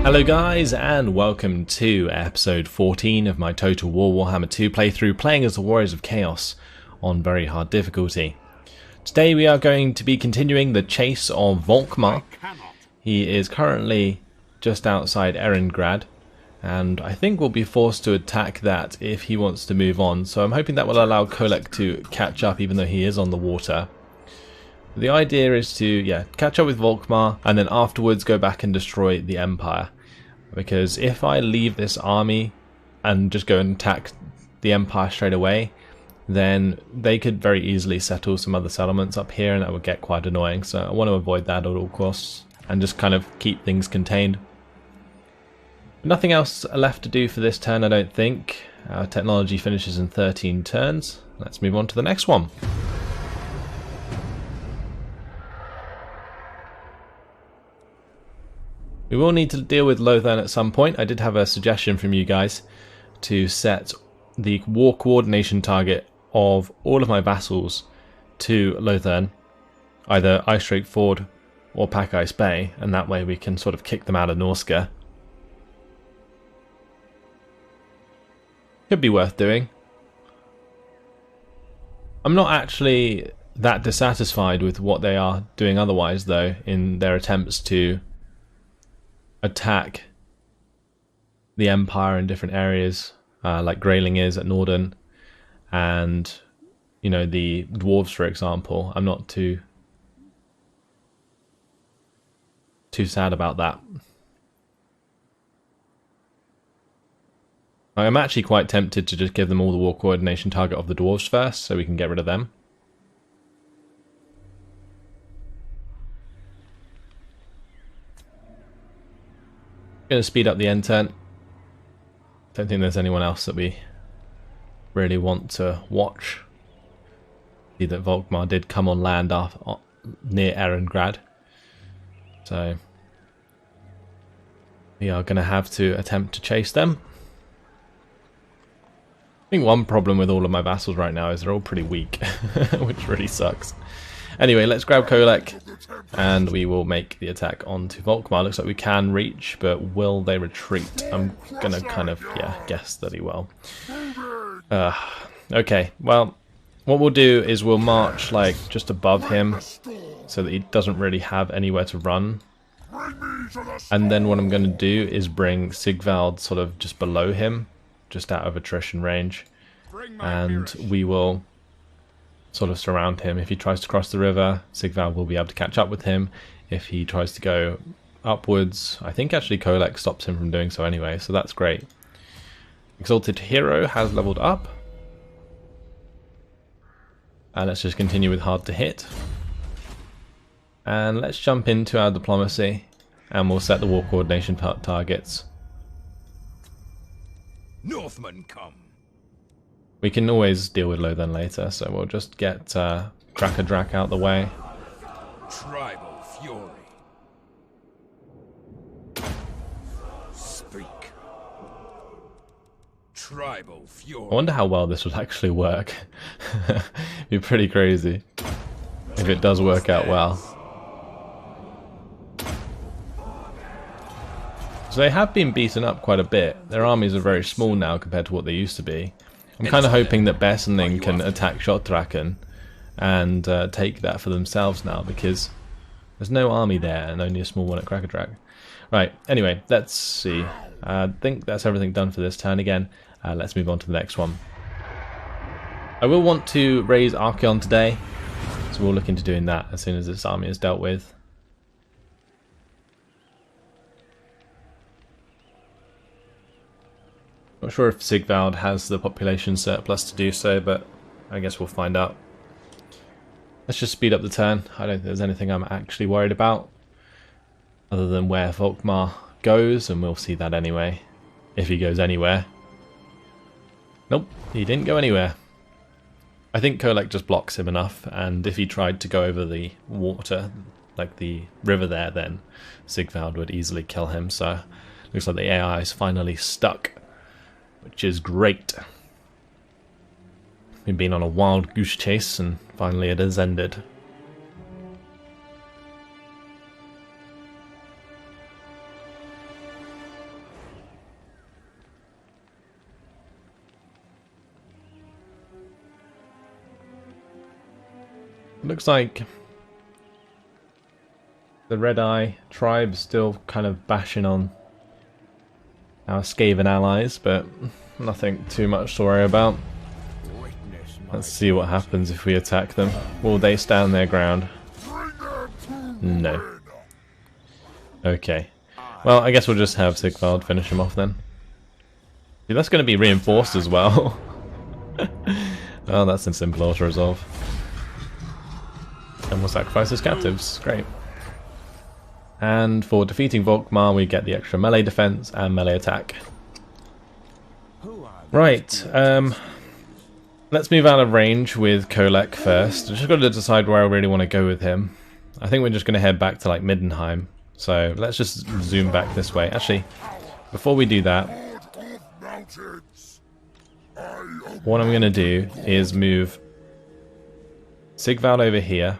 Hello guys, and welcome to episode 14 of my Total War Warhammer 2 playthrough, playing as the Warriors of Chaos on very hard difficulty. Today we are going to be continuing the chase of Volkmar. He is currently just outside Erengrad, and I think we'll be forced to attack that if he wants to move on, so I'm hoping that will allow Kolek to catch up even though he is on the water. The idea is to, catch up with Volkmar and then afterwards go back and destroy the Empire. Because if I leave this army and just go and attack the Empire straight away, then they could very easily settle some other settlements up here and that would get quite annoying. So I want to avoid that at all costs and just kind of keep things contained. Nothing else left to do for this turn, I don't think. Our technology finishes in 13 turns. Let's move on to the next one. We will need to deal with Lothern at some point. I did have a suggestion from you guys to set the war coordination target of all of my vassals to Lothern, either Ice Drake Ford or Pack Ice Bay, and that way we can sort of kick them out of Norska. Could be worth doing. I'm not actually that dissatisfied with what they are doing otherwise, though, in their attempts to attack the Empire in different areas, like Greyling is at Norden, and the dwarves, for example. I'm not too sad about that. I'm actually quite tempted to just give them all the war coordination target of the dwarves first, so we can get rid of them. Going to speed up the end turn. Don't think there's anyone else that we really want to watch. See that Volkmar did come on land near Erengrad, so we are going to have to attempt to chase them. I think one problem with all of my vassals right now is they're all pretty weak, which really sucks. Anyway, let's grab Kolek and we will make the attack onto Volkmar. Looks like we can reach, but will they retreat? I'm gonna kind of, guess that he will. Okay, well, what we'll do is we'll march like just above him so that he doesn't really have anywhere to run. And then what I'm going to do is bring Sigvald sort of just below him, just out of attrition range. And we will sort of surround him. If he tries to cross the river, Sigvald will be able to catch up with him. If he tries to go upwards, I think actually Kolek stops him from doing so anyway, so that's great. Exalted Hero has leveled up. And let's just continue with hard to hit. And let's jump into our diplomacy and we'll set the war coordination targets. Northmen come. We can always deal with Lothern later, so we'll just get Drak out the way. Tribal fury. Speak. Tribal fury. I wonder how well this would actually work. It'd be pretty crazy if it does work out well. So they have been beaten up quite a bit. Their armies are very small now compared to what they used to be. I'm kind of hoping that Bessening can attack Shotdraken and take that for themselves now, because there's no army there and only a small one at Drak. Right, anyway, let's see. I think that's everything done for this turn again. Let's move on to the next one. I will want to raise Archeon today, so we'll look into doing that as soon as this army is dealt with. Not sure if Sigvald has the population surplus to do so, but I guess we'll find out. Let's just speed up the turn. I don't think there's anything I'm actually worried about, other than where Volkmar goes, and we'll see that anyway, if he goes anywhere. Nope, he didn't go anywhere. I think Kolek just blocks him enough, and if he tried to go over the water, like the river there, then Sigvald would easily kill him, so looks like the AI is finally stuck, which is great. We've been on a wild goose chase and finally it has ended. looks like the Red Eye tribe still kind of bashing on our Skaven allies, but nothing too much to worry about. Let's see what happens if we attack them. Will they stand their ground? No. Okay. Well, I guess we'll just have Sigvald finish him off then. See, that's going to be reinforced as well. Oh, that's a simple auto-resolve. And we'll sacrifice his captives. Great. And for defeating Volkmar, we get the extra melee defense and melee attack. Right. Let's move out of range with Kolek first. I've just got to decide where I really want to go with him. I think we're just going to head back to like Middenheim. So let's just zoom back this way. Actually, before we do that, what I'm going to do is move Sigvald over here,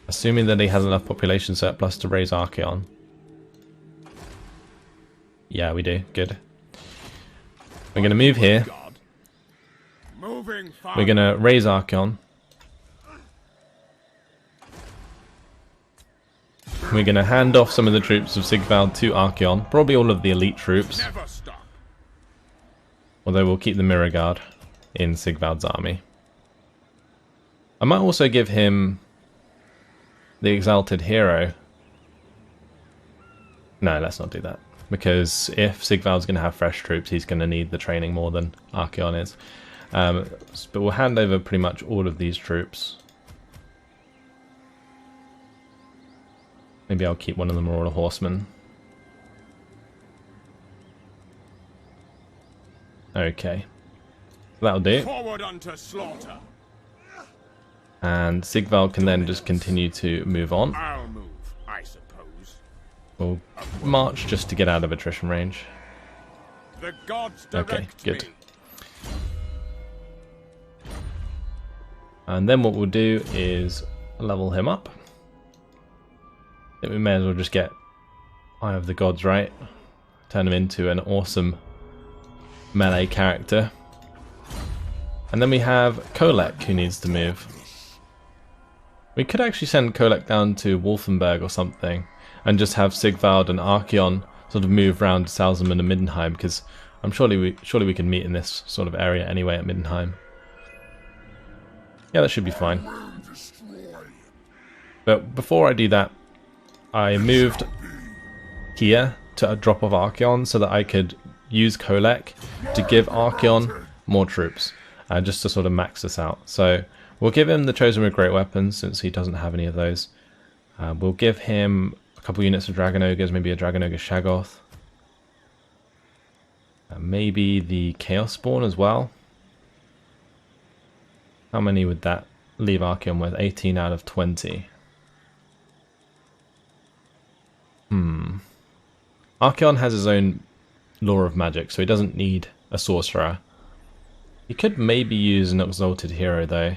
assuming that he has enough population surplus to raise Archeon. Yeah, we do. Good. We're going to move here. We're going to raise Archeon. We're going to hand off some of the troops of Sigvald to Archeon. Probably all of the elite troops. Although we'll keep the Mirror Guard in Sigvald's army. I might also give him the Exalted Hero. No, let's not do that. Because if Sigvald's going to have fresh troops, he's going to need the training more than Archeon is. But we'll hand over pretty much all of these troops. Maybe I'll keep one of them or a horseman. Okay. That'll do. Forward unto slaughter. And Sigvald can then just continue to move on. I'll move, I suppose. We'll march just to get out of attrition range. The gods Okay, direct good. me. And then what we'll do is level him up. I think we may as well just get Eye of the Gods right. Turn him into an awesome melee character. And then we have Kolek who needs to move. We could actually send Kolek down to Wolfenburg or something and just have Sigvald and Archeon sort of move around Salzman and Middenheim, because surely we can meet in this sort of area anyway at Middenheim. Yeah, that should be fine. But before I do that, I moved here to a drop of Archeon so that I could use Kolek to give Archeon more troops, just to sort of max this out. So we'll give him the Chosen with Great Weapons since he doesn't have any of those. We'll give him a couple units of Dragon Ogres, maybe a Dragon Ogre Shaggoth. Maybe the Chaos Spawn as well. How many would that leave Archeon with? 18 out of 20. Archeon has his own Law of Magic, so he doesn't need a Sorcerer. He could maybe use an Exalted Hero though.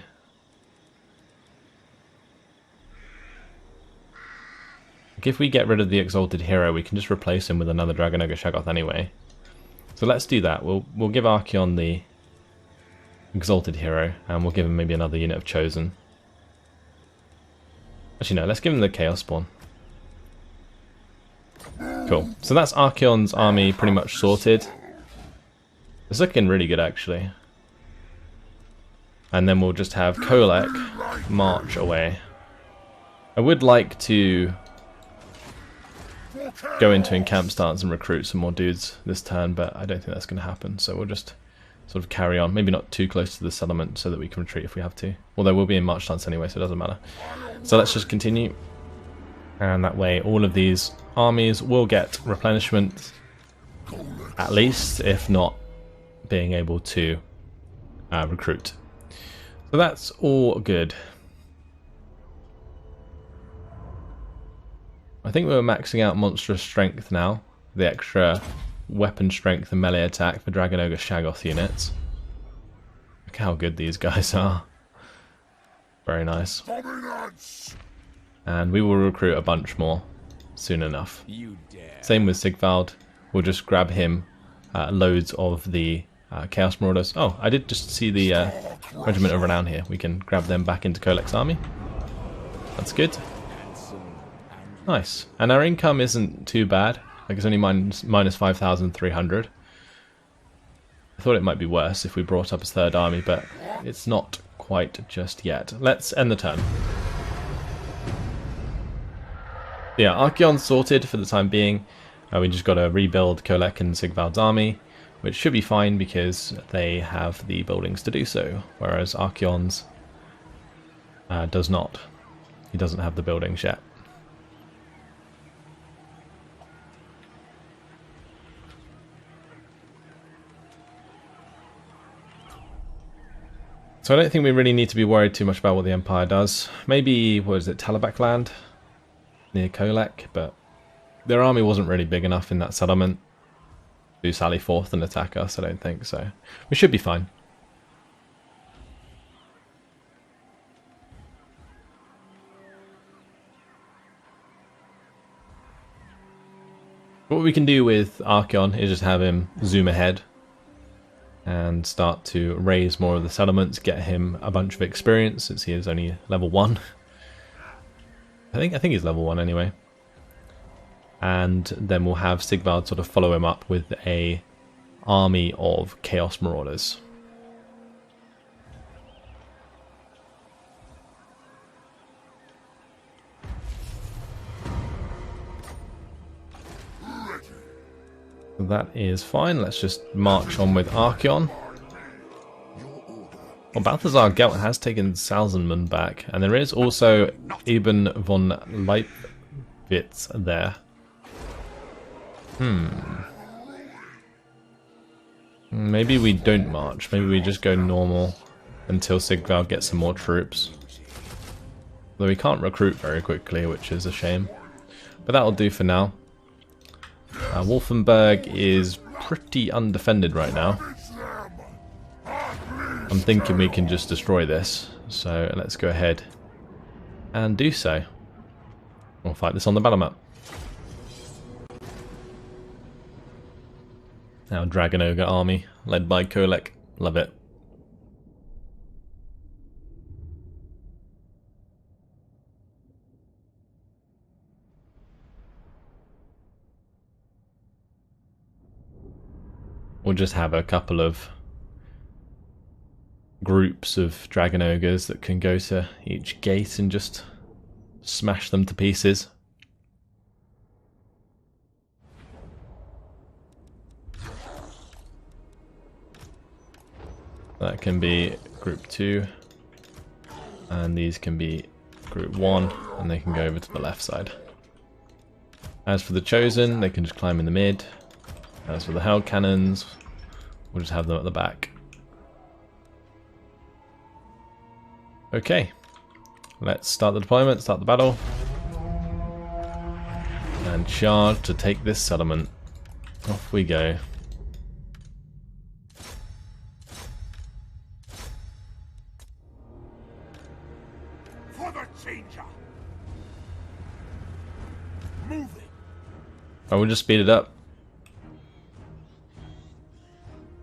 If we get rid of the Exalted Hero, we can just replace him with another Dragon Ogre Shaggoth anyway. So let's do that. We'll give Archeon the Exalted Hero, and we'll give him maybe another unit of Chosen. Actually no, let's give him the Chaos Spawn. Cool. So that's Archeon's army pretty much sorted. It's looking really good actually. And then we'll just have Kolek march away. I would like to go into encamp stance and recruit some more dudes this turn, but I don't think that's going to happen, so we'll just sort of carry on. Maybe not too close to the settlement so that we can retreat if we have to. Although we'll be in march stance anyway, so it doesn't matter. So let's just continue. And that way all of these armies will get replenishment, at least, if not being able to recruit. So that's all good. I think we're maxing out monstrous strength now, the extra weapon strength and melee attack for Dragon Ogre Shaggoth units. Look how good these guys are. Very nice. And we will recruit a bunch more soon enough. Same with Sigvald. We'll just grab him loads of the Chaos Marauders. Oh, I did just see the Regiment of Renown here. We can grab them back into Kolek's army. That's good. Nice. And our income isn't too bad. Like it's only minus 5,300. I thought it might be worse if we brought up his third army, but it's not quite just yet. Let's end the turn. Yeah, Archeon's sorted for the time being. We just got to rebuild Kolek and Sigvald's army, which should be fine because they have the buildings to do so, whereas Archeon's does not. He doesn't have the buildings yet. So I don't think we really need to be worried too much about what the Empire does. Maybe, what is it, Talabak land? Near Kolek, but their army wasn't really big enough in that settlement to sally forth and attack us, I don't think, so we should be fine. What we can do with Archeon is just have him zoom ahead and start to raise more of the settlements, get him a bunch of experience since he is only level 1. I think he's level 1 anyway. And then we'll have Sigvald sort of follow him up with a army of Chaos Marauders. That is fine. Let's just march on with Archeon. Well, Balthazar Gelt has taken Salzenman back, and there is also Eben von Leibwitz there. Maybe we don't march. Maybe we just go normal until Sigvald gets some more troops. Though we can't recruit very quickly, which is a shame. But that'll do for now. Wolfenburg is pretty undefended right now. I'm thinking we can just destroy this, so let's go ahead and do so. We'll fight this on the battle map. Our Dragon Ogre army, led by Kolek. Love it. We'll just have a couple of groups of Dragon Ogres that can go to each gate and just smash them to pieces. That can be group 2, and these can be group 1, and they can go over to the left side. As for the Chosen, they can just climb in the mid. As for the Held Cannons, we'll just have them at the back. Okay, let's start the deployment, start the battle, and charge to take this settlement. Off we go. For the changer. Move it. I will just speed it up.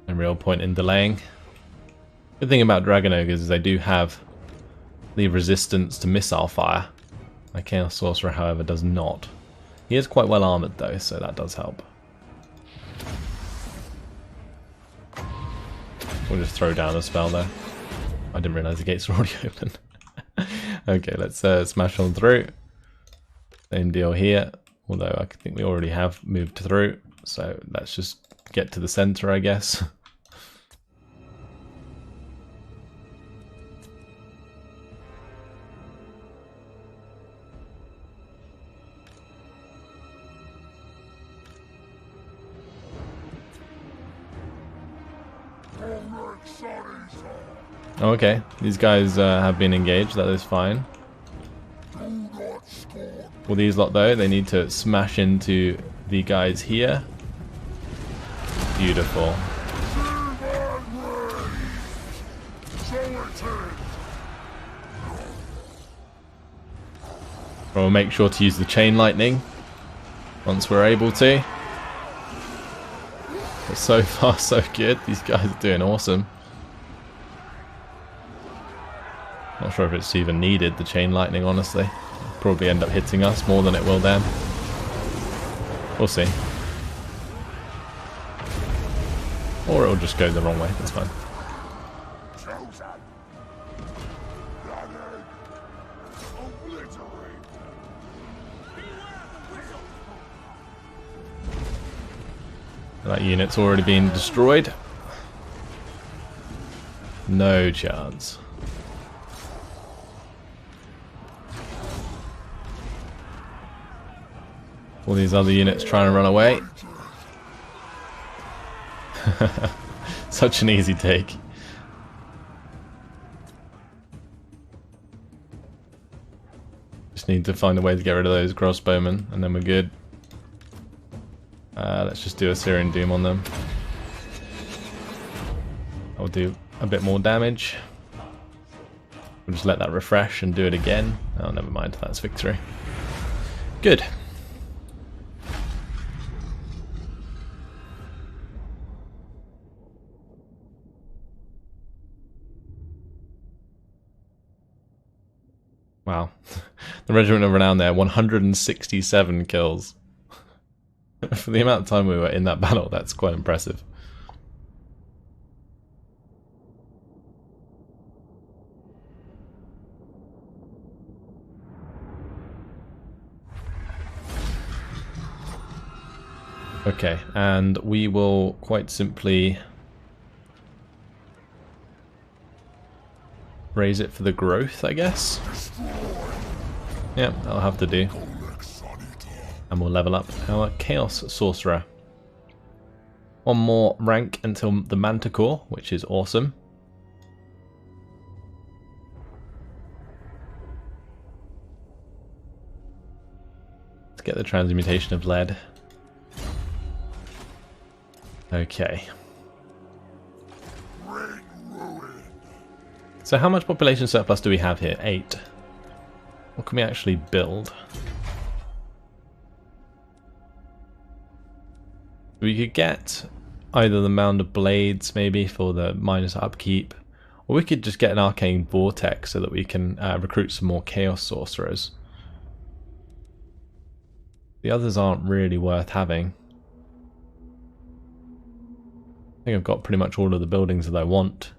No real point in delaying. Good thing about Dragon Ogres is they do have the resistance to missile fire. My Chaos Sorcerer, however, does not. He is quite well armoured though, so that does help. We'll just throw down a spell there. I didn't realise the gates were already open. Okay, let's smash on through. Same deal here, although I think we already have moved through, so let's just get to the centre, I guess. Okay, these guys have been engaged, that is fine. Well, these lot though, they need to smash into the guys here. Beautiful. We'll make sure to use the chain lightning once we're able to. But so far so good. These guys are doing awesome. Not sure if it's even needed, the chain lightning, honestly. It'll probably end up hitting us more than it will them. We'll see. Or it'll just go the wrong way, that's fine. That unit's already been destroyed. No chance. All these other units trying to run away. Such an easy take. Just need to find a way to get rid of those crossbowmen and then we're good. Let's just do a Syrian Doom on them. I'll do a bit more damage. We'll just let that refresh and do it again. Oh, never mind, that's victory. Good. Wow. The Regiment of Renown there, 167 kills. For the amount of time we were in that battle, that's quite impressive. Okay, and we will quite simply raise it for the growth, I guess. Yeah, that'll have to do. And we'll level up our Chaos Sorcerer. One more rank until the Manticore, which is awesome. Let's get the transmutation of lead. Okay. So how much population surplus do we have here? 8. What can we actually build? We could get either the Mound of Blades, maybe, for the minus upkeep, or we could just get an Arcane Vortex so that we can recruit some more Chaos Sorcerers. The others aren't really worth having. I think I've got pretty much all of the buildings that I want.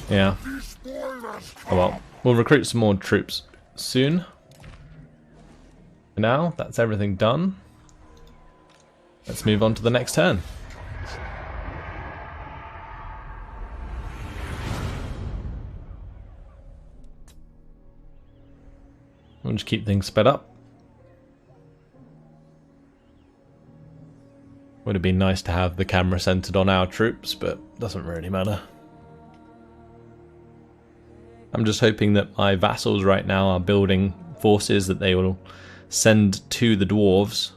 Yeah. Oh well, we'll recruit some more troops soon. For now, that's everything done. Let's move on to the next turn. We'll just keep things sped up. Would have been nice to have the camera centered on our troops, but doesn't really matter. I'm just hoping that my vassals right now are building forces that they will send to the dwarves.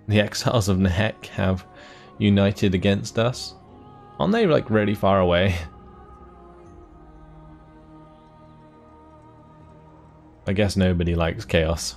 The exiles of Nehek have united against us. Aren't they like really far away? I guess nobody likes chaos.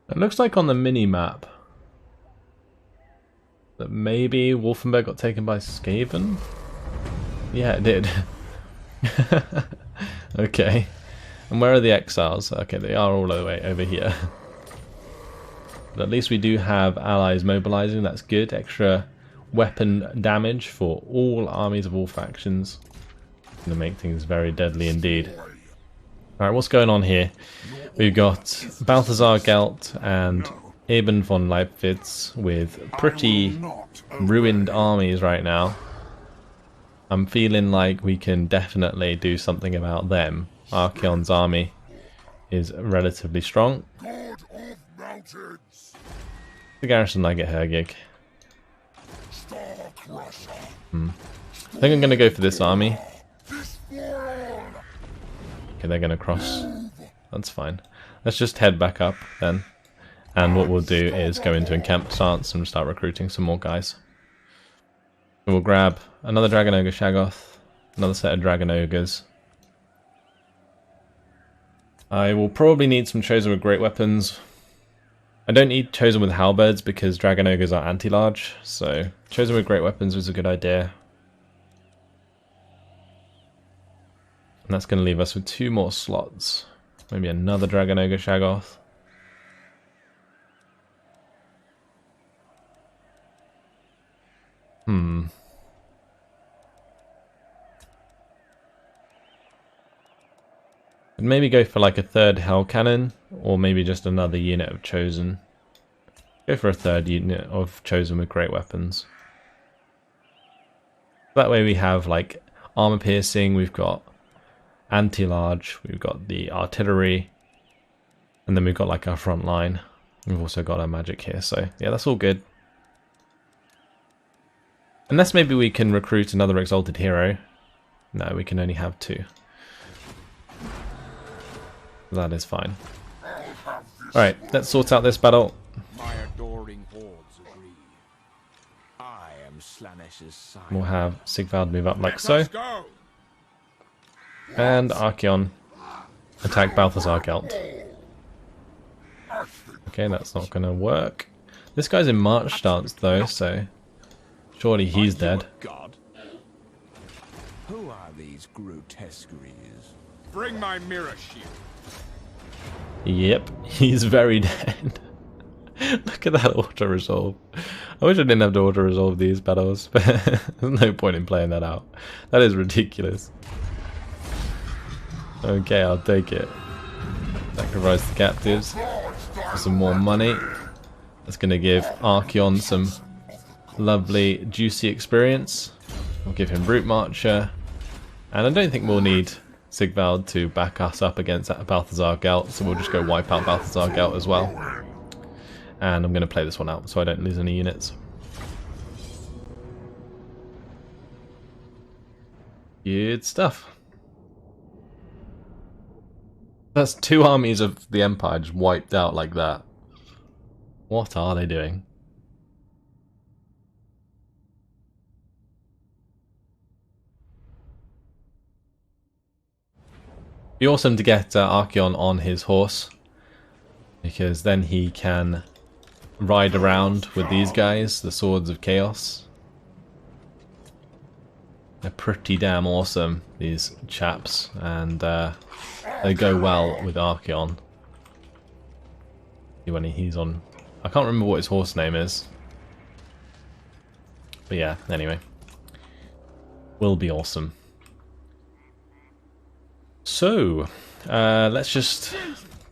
It looks like on the mini-map that maybe Wolfenburg got taken by Skaven? Yeah, it did. Okay. And where are the exiles? Okay, they are all the way over here. But at least we do have allies mobilizing, that's good. Extra weapon damage for all armies of all factions. Gonna make things very deadly indeed. Alright, what's going on here? We've got Balthazar Gelt and Eben von Leibwitz with pretty ruined armies right now. I'm feeling like we can definitely do something about them. Archeon's army is relatively strong. The garrison I get her gig. Star Crusher. I think I'm going to go for this army. Okay, they're going to cross. That's fine. Let's just head back up then. And what we'll do is go into encampment stance and start recruiting some more guys. We'll grab another Dragon Ogre Shaggoth, another set of Dragon Ogres. I will probably need some Chosen with Great Weapons. I don't need Chosen with Halberds because Dragon Ogres are anti-large, so Chosen with Great Weapons was a good idea. And that's going to leave us with 2 more slots. Maybe another Dragon Ogre Shaggoth. I'd maybe go for like a 3rd Hell Cannon, or maybe just another unit of Chosen. Go for a 3rd unit of Chosen with Great Weapons. That way we have like armor piercing, we've got anti-large, we've got the artillery, and then we've got like our front line. We've also got our magic here, so yeah, that's all good. Unless maybe we can recruit another exalted hero. No, we can only have 2. That is fine. Alright, let's sort out this battle. My adoring hordes agree. I am Slanesh's sire. We'll have Sigvald move up like so. Let's go. And Archeon attack Balthazar Gelt. Okay, that's not going to work. This guy's in March stance though, so surely he's dead. God. Who are these grotesqueries? Bring my mirror shield. Yep, he's very dead. Look at that auto-resolve. I wish I didn't have to auto-resolve these battles, but there's no point in playing that out. That is ridiculous. Okay, I'll take it. Sacrifice the captives for some more money. That's going to give Archeon some lovely, juicy experience. We'll give him Brute Marcher. And I don't think we'll need Sigvald to back us up against Balthazar Gelt, so we'll just go wipe out Balthazar Gelt as well. And I'm going to play this one out so I don't lose any units. Good stuff. That's 2 armies of the Empire just wiped out like that. What are they doing? Be awesome to get Archeon on his horse, because then he can ride around with these guys, the Swords of Chaos. They're pretty damn awesome, these chaps, and they go well with Archeon. When he's on, I can't remember what his horse name is, but yeah, anyway, will be awesome. So, let's just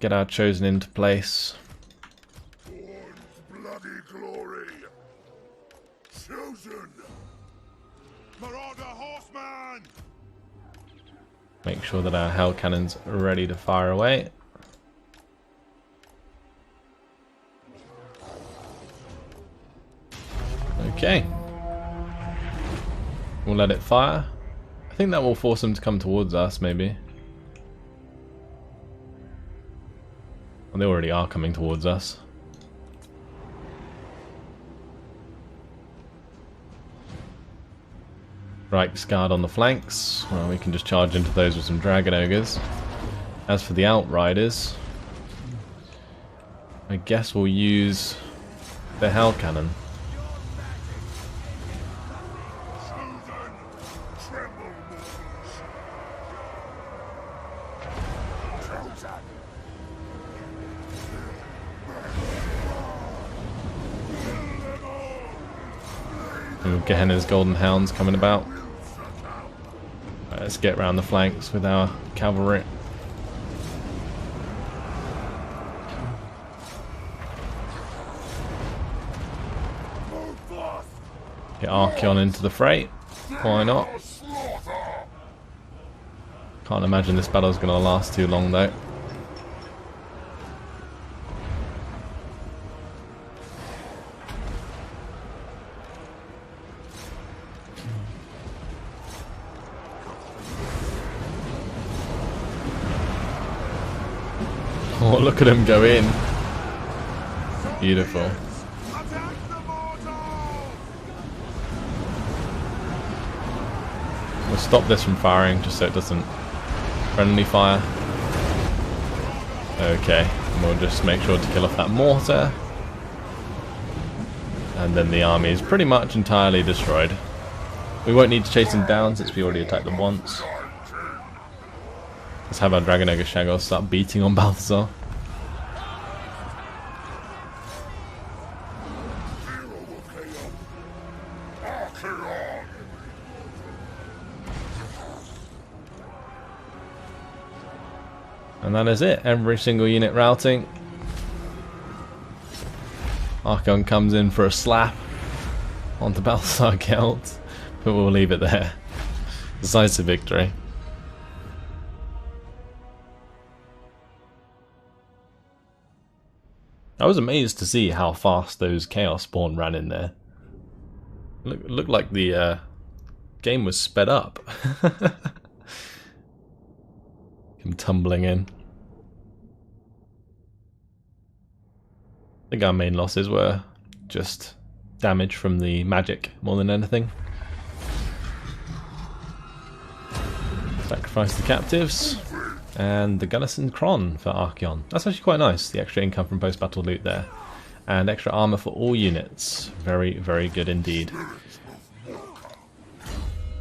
get our Chosen into place. Bloody glory. Chosen. Marauder horseman. Make sure that our Hell Cannon's ready to fire away. Okay. We'll let it fire. I think that will force them to come towards us, maybe. Well, they already are coming towards us. Reichsguard on the flanks. Well, we can just charge into those with some Dragon Ogres. As for the Outriders, I guess we'll use the Hell Cannon. And Gehenna's Golden Hounds coming about. Right, let's get round the flanks with our cavalry. Get Archeon into the fray. Why not? Can't imagine this battle's going to last too long though. Oh, look at him go in. Beautiful. We'll stop this from firing just so it doesn't friendly fire. Okay, and we'll just make sure to kill off that mortar. And then the army is pretty much entirely destroyed. We won't need to chase them down since we already attacked them once. Let's have our Dragon Ogre Shagos start beating on Balthazar. And that is it. Every single unit routing. Archon comes in for a slap onto Balthazar Gelt, but we'll leave it there. Decisive victory. I was amazed to see how fast those Chaos Spawn ran in there. Looked like the game was sped up. Him tumbling in. I think our main losses were just damage from the magic more than anything. Sacrifice the captives. And the Gunnison Kron for Archeon. That's actually quite nice, the extra income from post-battle loot there. And extra armor for all units. Very, very good indeed.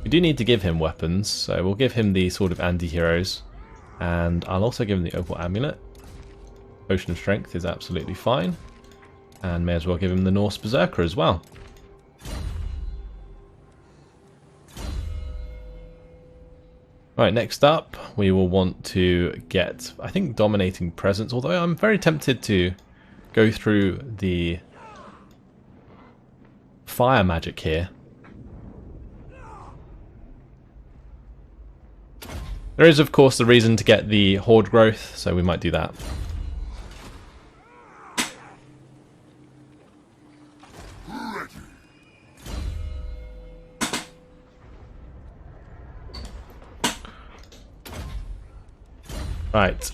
We do need to give him weapons, so we'll give him the Sword of Anti-Heroes. And I'll also give him the Opal Amulet. Potion of Strength is absolutely fine. And may as well give him the Norse Berserker as well. Right, next up we will want to get, I think, Dominating Presence, although I'm very tempted to go through the fire magic here. There is, of course, the reason to get the Horde growth, so we might do that. Right,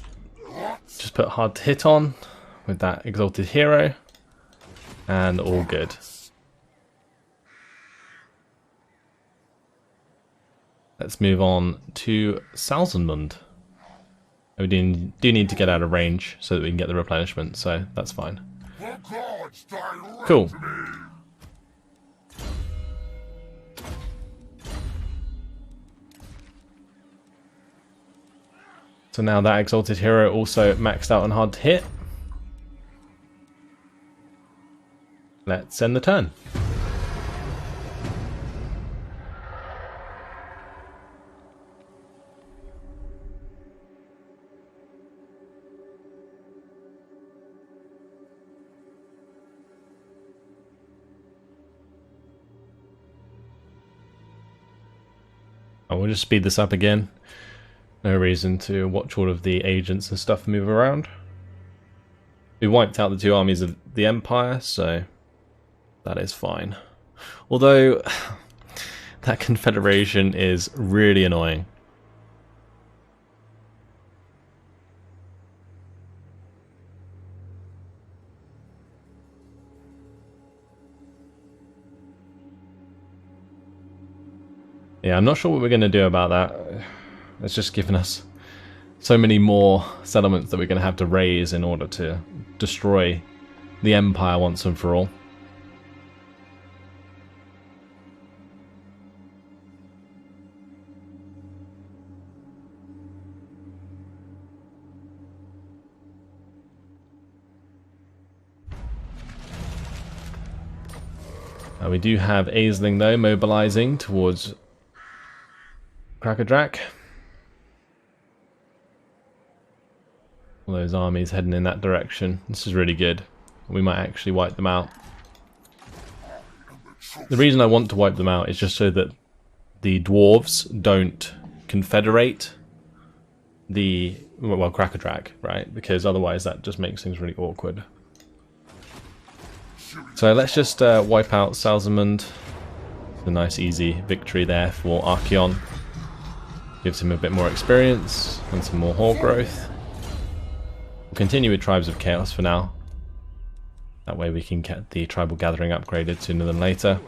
just put hard to hit on with that Exalted Hero, and all good. Let's move on to Salzenmund. We do need to get out of range so that we can get the replenishment, so that's fine. Cool. So now that Exalted Hero also maxed out on hard to hit. Let's end the turn. I will just speed this up again. No reason to watch all of the agents and stuff move around. We wiped out the two armies of the Empire, so that is fine. Although, that Confederation is really annoying. Yeah, I'm not sure what we're going to do about that. It's just given us so many more settlements that we're going to have to raise in order to destroy the Empire once and for all. We do have Aisling though mobilizing towards Krakadrak. All those armies heading in that direction. This is really good. We might actually wipe them out. The reason I want to wipe them out is just so that the dwarves don't confederate the, well, Krakadrak, right? Because otherwise that just makes things really awkward. So let's just wipe out Salzamund. A nice easy victory there for Archeon. Gives him a bit more experience and some more horde growth. Continue with Tribes of Chaos for now. That way we can get the Tribal Gathering upgraded sooner than later.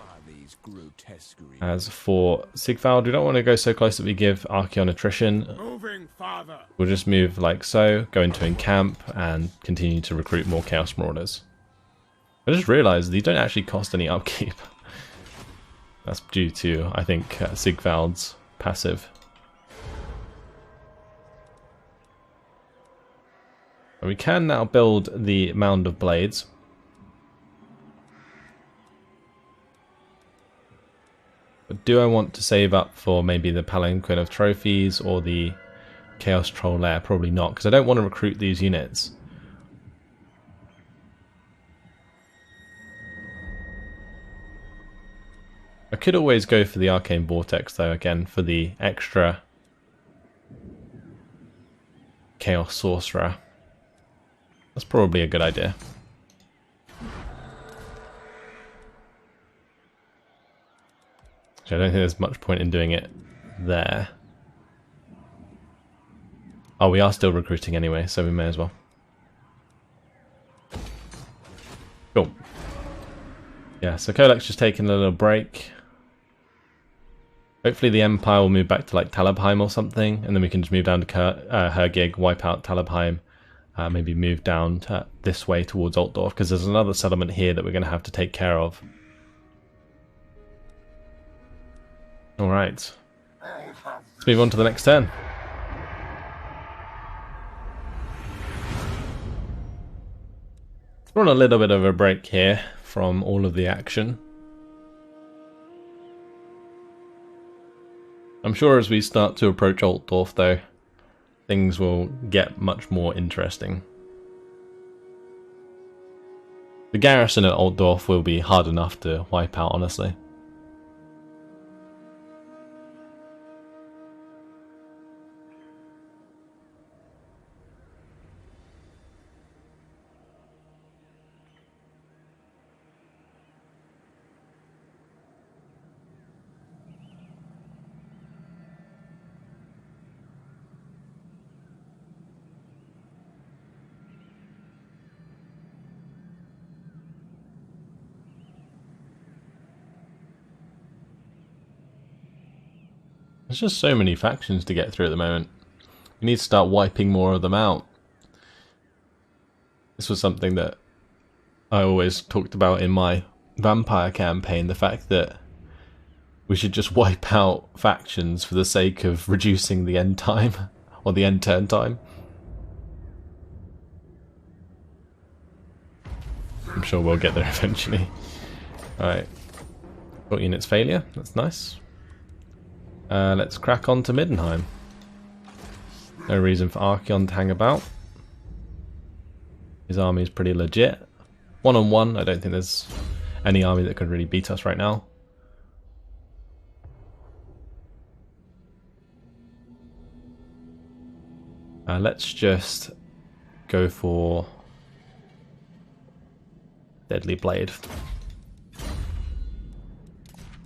As for Sigvald, we don't want to go so close that we give Archaeon attrition. We'll just move like so, go into encamp, and continue to recruit more Chaos Marauders. I just realised these don't actually cost any upkeep. That's due to, I think, Sigvald's passive. We can now build the Mound of Blades. But do I want to save up for maybe the Palanquin of Trophies or the Chaos Troll Lair? Probably not, because I don't want to recruit these units. I could always go for the Arcane Vortex though, again, for the extra Chaos Sorcerer. That's probably a good idea. I don't think there's much point in doing it there. Oh, we are still recruiting anyway, so we may as well. Cool. Yeah, so Kolek's just taking a little break. Hopefully the Empire will move back to like Talabheim or something, and then we can just move down to Hergig, wipe out Talabheim, maybe move down to this way towards Altdorf, because there's another settlement here that we're going to have to take care of. Alright, let's move on to the next turn. We're on a little bit of a break here from all of the action. I'm sure as we start to approach Altdorf though, things will get much more interesting. The garrison at Altdorf will be hard enough to wipe out, honestly. There's just so many factions to get through at the moment. We need to start wiping more of them out. This was something that I always talked about in my vampire campaign, the fact that we should just wipe out factions for the sake of reducing the end time, or the end turn time. I'm sure we'll get there eventually. Alright. Got units failure, that's nice. Let's crack on to Middenheim. No reason for Archaeon to hang about. His army is pretty legit. One-on-one, I don't think there's any army that could really beat us right now. Let's just go for Deadly Blade.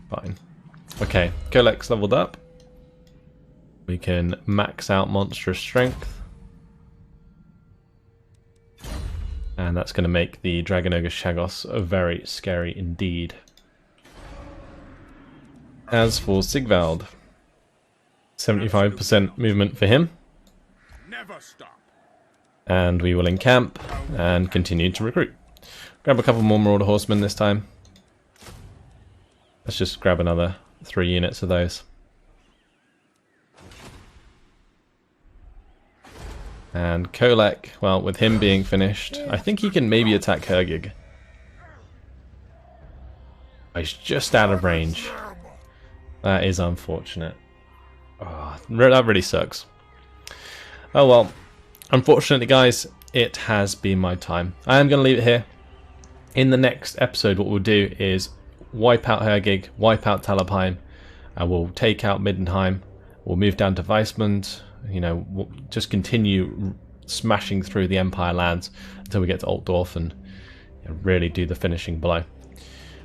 Fine. Okay, Kolek's leveled up. We can max out Monstrous Strength. And that's going to make the Dragon Ogre Shagos very scary indeed. As for Sigvald, 75% movement for him. Never stop. And we will encamp and continue to recruit. Grab a couple more Marauder Horsemen this time. Let's just grab another 3 units of those. And Kolek, well, with him being finished, I think he can maybe attack Hergig. He's just out of range. That is unfortunate. Oh, that really sucks. Oh well. Unfortunately, guys, it has been my time. I am going to leave it here. In the next episode, what we'll do is wipe out Hergig, wipe out Talabheim, and we'll take out Middenheim. We'll move down to Weismund. You know, we'll just continue smashing through the Empire lands until we get to Altdorf and really do the finishing blow.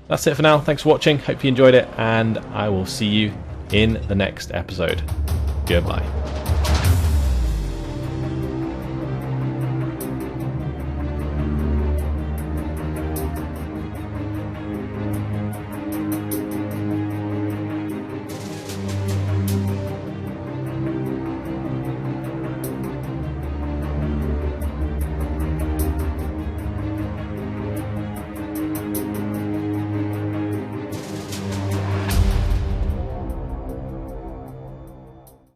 That's it for now. Thanks for watching. Hope you enjoyed it, and I will see you in the next episode. Goodbye.